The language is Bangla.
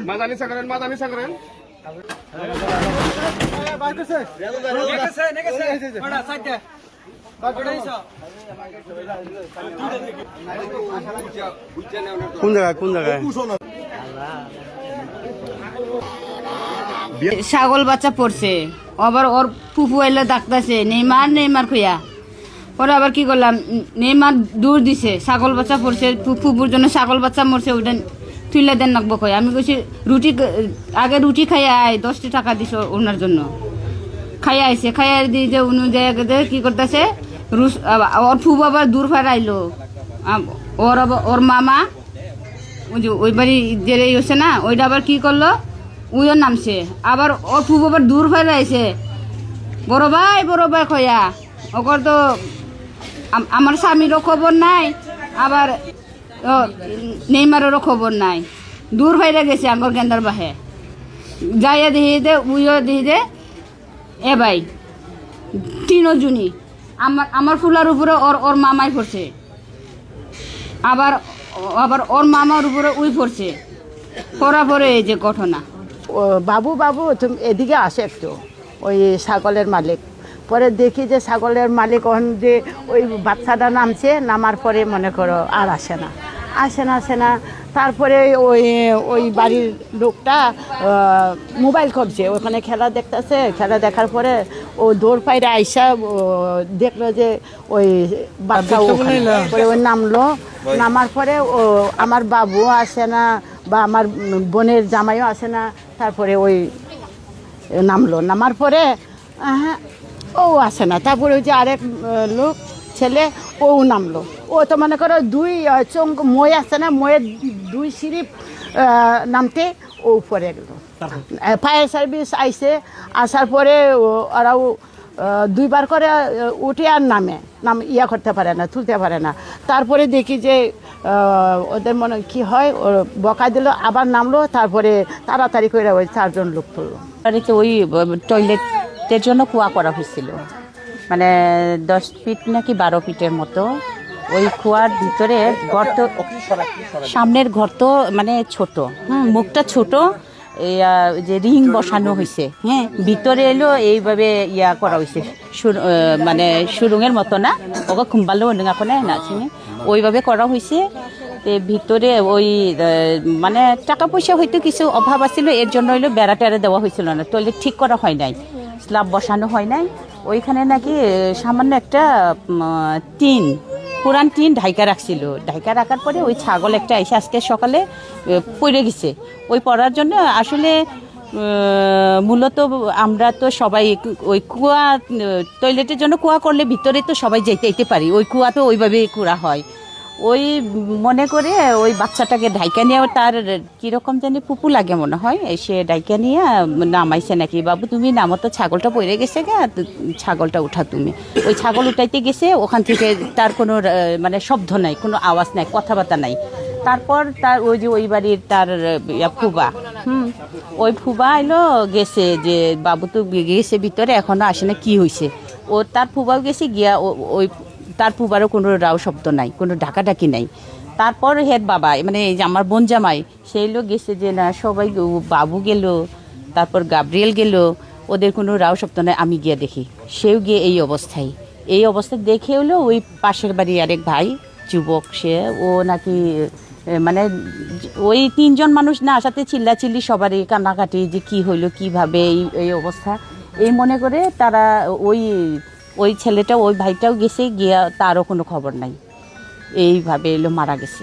মাদানি সাগরেন কোন জায়গায় ছাগল বাচ্চা পড়ছে, আবার ওর ফুফু এলে ডাকতেছে নেইমার খুঁয়া। পরে আবার কি করলাম, নেইমার দূর দিছে, ছাগল বাচ্চা পড়ছে, ফুফুর জন্য ছাগল বাচ্চা মরছে, ওইটা তুইলে দেন নাকবো কয়। আমি কইছি আগে রুটি খাইয়া আয়, 10 টাকা দিছ ওনার জন্য। খাইয়া আইছে, খাইয়া দিয়ে যে অনুযায়ী কি করতেছে, ওর ফুফু আবার দূর ফের আইলো, ওর মামা ওই বাড়ি যে হচ্ছে না, ওইটা আবার কি করলো, উইও নামছে। আবার ওর ফুফু আবার দূর ফেলে আইছে, বড় ভাই খয়া। ওকর তো আমার স্বামীরও খবর নাই, আবার নেইমারেরও খবর নাই, দূর ফেলে গেছে আঙ্গর গেন্দার বাহে। যাইয়া দেখি দে উইও দেখি দে এ ভাই তিনজনই আমার ফুলার উপরে ওর মামাই পড়ছে, আবার ওর মামার উপরে উই পড়ছে। পড়া পরে এই যে ঘটনা। বাবু তুমি এদিকে আসে একটু, ওই ছাগলের মালিক। পরে দেখি যে ছাগলের মালিক ওখান যে ওই বাচ্চাটা নামছে, নামার পরে মনে করো আর আসে না। তারপরে ওই বাড়ির লোকটা মোবাইল করছে, ওখানে খেলা দেখতেছে। খেলা দেখার পরে ও দৌড় পাইরে আইসা দেখলো যে ওই বাচ্চা পরে ওই নামার পরে ও আমার বাবুও আসে না, বা আমার বোনের জামাইও আসে না। তারপরে ওই নামার পরে ও আসে না। তারপরে ওই যে আরেক লোক ছেলে ও নামলো। ও তো মনে করো মই আছে না, ময়ের 2 সিঁড়ি নামতে ও উপরে গেল। ফায়ার সার্ভিস আসার পরে ওরাও 2 বার করে উঠে আর ইয়া করতে পারে না, তুলতে পারে না। তারপরে দেখি যে ওদের মনে কি হয়, বকা দিল, আবার নামলো। তারপরে তাড়াতাড়ি করে ওই 4 জন লোক তুললো। বাড়িতে ওই টয়লেটের জন্য কুয়া করা হয়েছিল, মানে 10 ফিট নাকি 12 ফিটের মতো। ওই কুয়ার ভিতরে গর্ত, সামনের গর্ত মানে ছোট, মুখটা ছোট, যে রিং বসানো হয়েছে। ভিতরে এলো এইভাবে ইয়া করা হয়েছে, মানে সুরুঙের মতো না, ওকে খুম্বালো এখন না চিনি, ওইভাবে করা হয়েছে। ভিতরে ওই মানে টাকা পয়সা হয়তো কিছু অভাব আছিল, এর জন্য হইলো বেড়া টেড়া দেওয়া হয়েছিল না, টয়লেট ঠিক করা হয় নাই, স্ল্যাব বসানো হয় নাই। ওইখানে নাকি সামান্য একটা পুরান টিন ঢাইকা রাখছিল। ঢাইকা রাখার পরে ওই ছাগল একটা এসে আজকে সকালে পড়ে গেছে। ওই পড়ার জন্য আসলে মূলত আমরা তো সবাই ওই কুয়া, টয়লেটের জন্য কুয়া করলে ভিতরে তো সবাই যেতে পারি, ওই কুয়া তো ওইভাবে করা হয়। ওই মনে করে ওই বাচ্চাটাকে ডাইকা নিয়ে, তার কীরকম জানি পুপু লাগে মনে হয়, সে ডাইকা নিয়ে নামাইছে নাকি, বাবু তুমি নামো তো, ছাগলটা পড়ে গেছে ছাগলটা উঠা তুমি। ওই ছাগল উঠাইতে গেছে, ওখান থেকে তার কোনো মানে শব্দ নাই, কোনো আওয়াজ নাই, কথাবার্তা নাই। তারপর তার ওই যে ওই বাড়ির তার ফুবা, ওই ফুবা এলো গেছে যে বাবু তো গেছে ভিতরে, এখনো আসে না, কি হয়েছে। ও তার ফুবাও গেছে গিয়া, ওই তার ফুবারও কোনো রাও শব্দ নাই, কোনো ডাকাডাকি নাই। তারপর হেড বাবা, মানে এই যে আমার বোন জামাই, সেই লোক গেছে যে না সবাই, বাবু গেল, তারপর গাব্রিয়েল গেল, ওদের কোনো রাও শব্দ নাই। আমি গিয়ে দেখি, সেও গিয়ে এই অবস্থায় দেখে হলো ওই পাশের বাড়ি আরেক ভাই যুবক, সে ও নাকি মানে ওই 3 জন মানুষ না আসাতে চিল্লাচিল্লি, সবারই কান্নাকাটি যে কি হইলো, কিভাবে এই অবস্থা, এই মনে করে তারা ওই ছেলেটা, ওই ভাইটাও গেছে গিয়া, তারও কোনো খবর নাই, এইভাবে এলো মারা গেছে।